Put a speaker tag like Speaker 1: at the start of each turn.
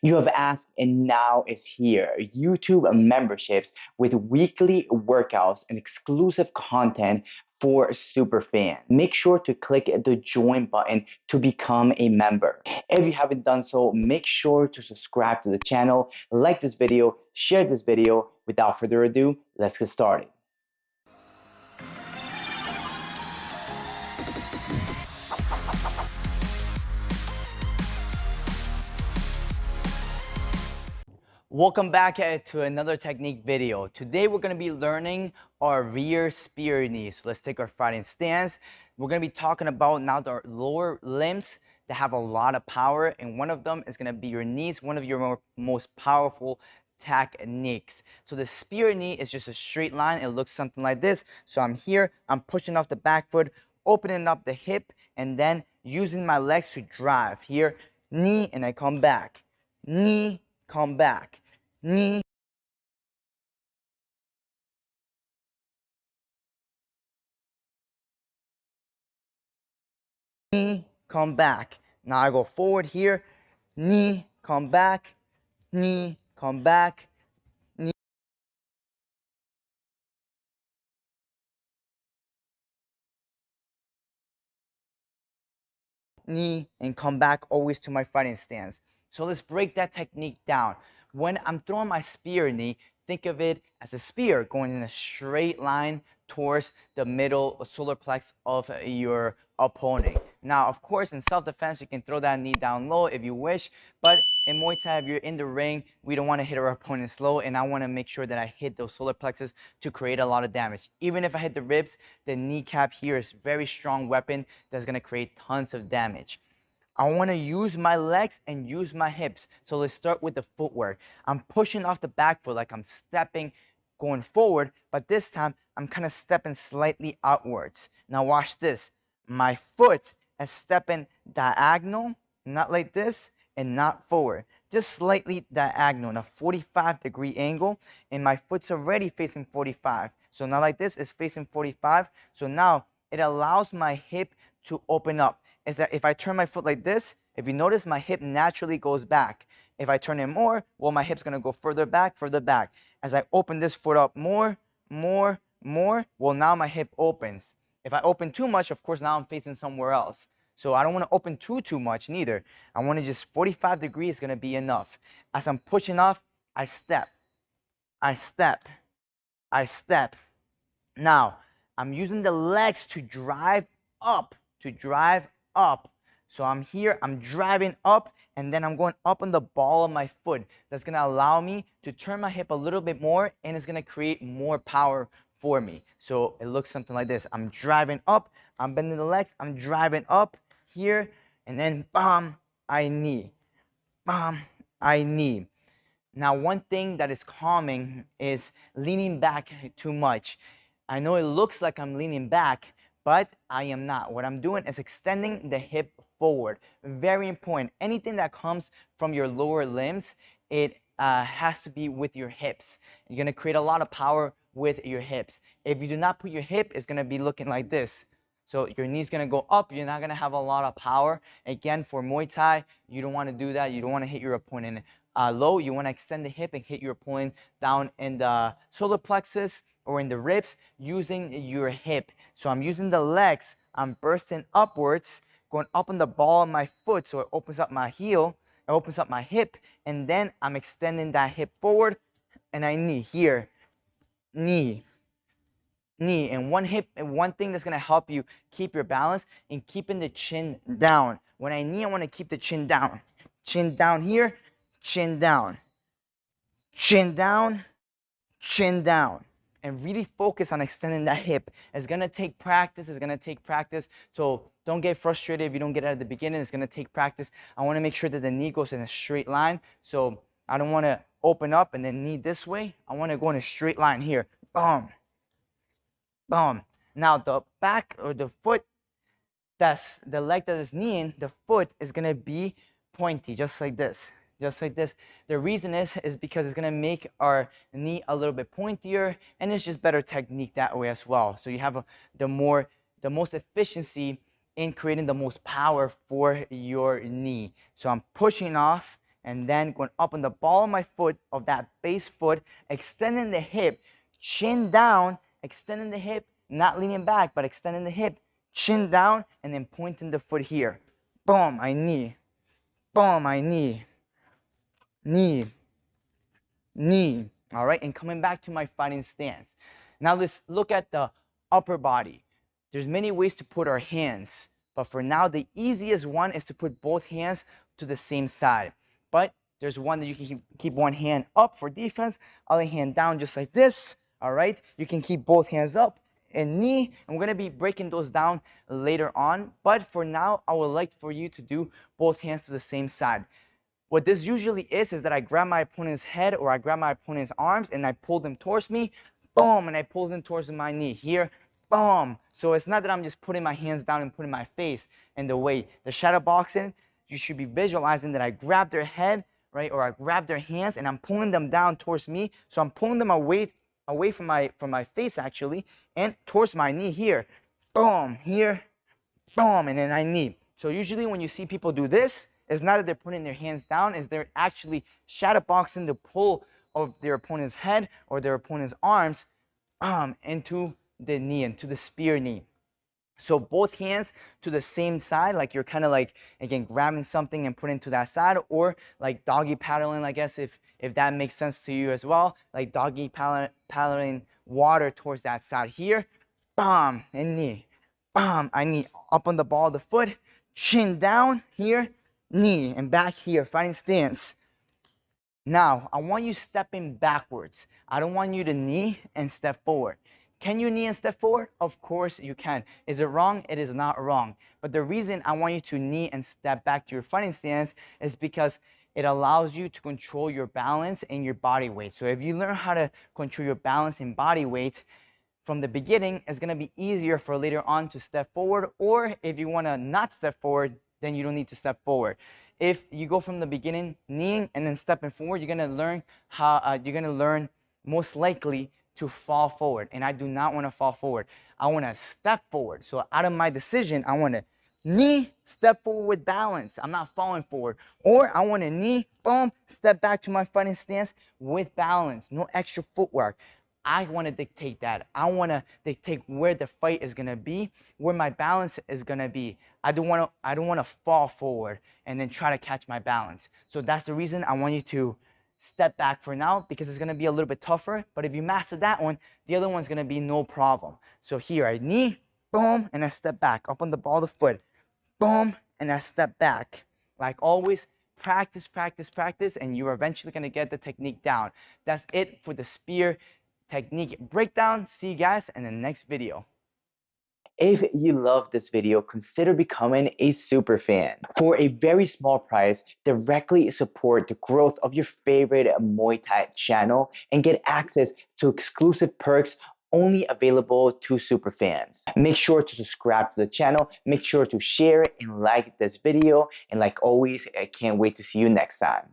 Speaker 1: You have asked, and now is here. YouTube memberships with weekly workouts and exclusive content for super fans. Make sure to click the join button to become a member. If you haven't done so, make sure to subscribe to the channel, like this video, share this video. Without further ado, let's get started. Welcome back to another technique video. Today we're going to be learning our rear spear knee. So let's take our fighting stance. We're going to be talking about now the lower limbs that have a lot of power, and one of them is going to be your knees, one of your most powerful techniques. So the spear knee is just a straight line. It looks something like this. So I'm here, I'm pushing off the back foot, opening up the hip, and then using my legs to drive. Here, knee, and I come back. Knee, come back. Knee, knee, come back. Now I go forward here. Knee, come back. Knee, come back. Knee, knee, and come back always to my fighting stance. So let's break that technique down. When I'm throwing my spear knee, think of it as a spear going in a straight line towards the middle solar plex of your opponent. Now, of course, in self-defense, you can throw that knee down low if you wish, but in Muay Thai, if you're in the ring, we don't want to hit our opponents low, and I want to make sure that I hit those solar plexus to create a lot of damage. Even if I hit the ribs, the kneecap here is a very strong weapon that's going to create tons of damage. I want to use my legs and use my hips. So let's start with the footwork. I'm pushing off the back foot like I'm stepping, going forward, but this time I'm kind of stepping slightly outwards. Now watch this. My foot is stepping diagonal, not like this, and not forward. Just slightly diagonal in a 45-degree angle, and my foot's already facing 45. So not like this, it's facing 45. So now it allows my hip to open up. Is that if I turn my foot like this, if you notice, my hip naturally goes back. If I turn it more, well, my hip's gonna go further back, further back. As I open this foot up more, well, now my hip opens. If I open too much, of course, now I'm facing somewhere else. So I don't want to open too much neither. I want to just 45 degrees is gonna be enough. As I'm pushing off, I step, I step, I step. Now, I'm using the legs to drive up, So I'm here, I'm driving up, and then I'm going up on the ball of my foot. That's gonna allow me to turn my hip a little bit more, and it's gonna create more power for me. So it looks something like this. I'm driving up, I'm bending the legs, I'm driving up here, and then bam, I knee. Bam, I knee. Now, one thing that is calming is leaning back too much. I know it looks like I'm leaning back, but I am not. What I'm doing is extending the hip forward. Very important. Anything that comes from your lower limbs, it has to be with your hips. You're going to create a lot of power with your hips. If you do not put your hip, it's going to be looking like this. So your knee's going to go up. You're not going to have a lot of power. Again, for Muay Thai, you don't want to do that. You don't want to hit your opponent low. You want to extend the hip and hit your opponent down in the solar plexus or in the ribs using your hip. So I'm using the legs. I'm bursting upwards, going up on the ball of my foot so it opens up my heel, it opens up my hip, and then I'm extending that hip forward, and I knee here, knee, knee, and one hip, and one thing that's gonna help you keep your balance and keeping the chin down. When I knee, I want to keep the chin down here, chin down, chin down, chin down, and really focus on extending that hip. It's gonna take practice. So don't get frustrated if you don't get it at the beginning. It's gonna take practice. I want to make sure that the knee goes in a straight line. So I don't want to open up and then knee this way. I want to go in a straight line here. Boom, boom. Now the back or the foot, that's the leg that is kneeing, the foot is gonna be pointy, just like this. Just like this. The reason is because it's gonna make our knee a little bit pointier, and it's just better technique that way as well. So you have the most efficiency in creating the most power for your knee. So I'm pushing off, and then going up on the ball of my foot, of that base foot, extending the hip, chin down, extending the hip, not leaning back, but extending the hip, chin down, and then pointing the foot here. Boom, I knee. Boom, I knee. Knee. Knee. All right, and coming back to my fighting stance. Now let's look at the upper body. There's many ways to put our hands, but for now, the easiest one is to put both hands to the same side. But there's one that you can keep one hand up for defense, other hand down just like this. All right, you can keep both hands up and knee, and we're gonna be breaking those down later on. But for now, I would like for you to do both hands to the same side. What this usually is that I grab my opponent's head or I grab my opponent's arms and I pull them towards me, boom, and I pull them towards my knee. Here, boom. So it's not that I'm just putting my hands down and putting my face in the way. The shadow boxing, you should be visualizing that I grab their head, right, or I grab their hands and I'm pulling them down towards me. So I'm pulling them away from my face actually, and towards my knee here. Boom, here, boom, and then I knee. So usually when you see people do this, it's not that they're putting their hands down, it's they're actually shadow boxing the pull of their opponent's head or their opponent's arms into the knee, into the spear knee. So both hands to the same side, like you're kind of like, again, grabbing something and putting to that side, or like doggy paddling, I guess, if that makes sense to you as well, like doggy paddling water towards that side here. Bam, and knee. Bam, I knee up on the ball of the foot, chin down here, knee, and back here, fighting stance. Now, I want you stepping backwards. I don't want you to knee and step forward. Can you knee and step forward? Of course you can. Is it wrong? It is not wrong. But the reason I want you to knee and step back to your fighting stance is because it allows you to control your balance and your body weight. So if you learn how to control your balance and body weight from the beginning, it's going to be easier for later on to step forward. Or if you want to not step forward, then you don't need to step forward. If you go from the beginning kneeing and then stepping forward, you're gonna learn most likely to fall forward. And I do not want to fall forward. I want to step forward. So out of my decision, I want to knee, step forward with balance. I'm not falling forward. Or I want to knee, boom, step back to my fighting stance with balance. No extra footwork. I want to dictate that. I want to dictate where the fight is going to be, where my balance is going to be. I don't want to fall forward and then try to catch my balance. So that's the reason I want you to step back for now, because it's going to be a little bit tougher. But if you master that one, the other one's going to be no problem. So here I knee, boom, and I step back up on the ball of the foot. Boom, and I step back. Like always, practice, practice, practice, and you're eventually going to get the technique down. That's it for the spear technique breakdown. See you guys in the next video. If you love this video, consider becoming a super fan. For a very small price, directly support the growth of your favorite Muay Thai channel and get access to exclusive perks only available to super fans. Make sure to subscribe to the channel, make sure to share and like this video, and like always, I can't wait to see you next time.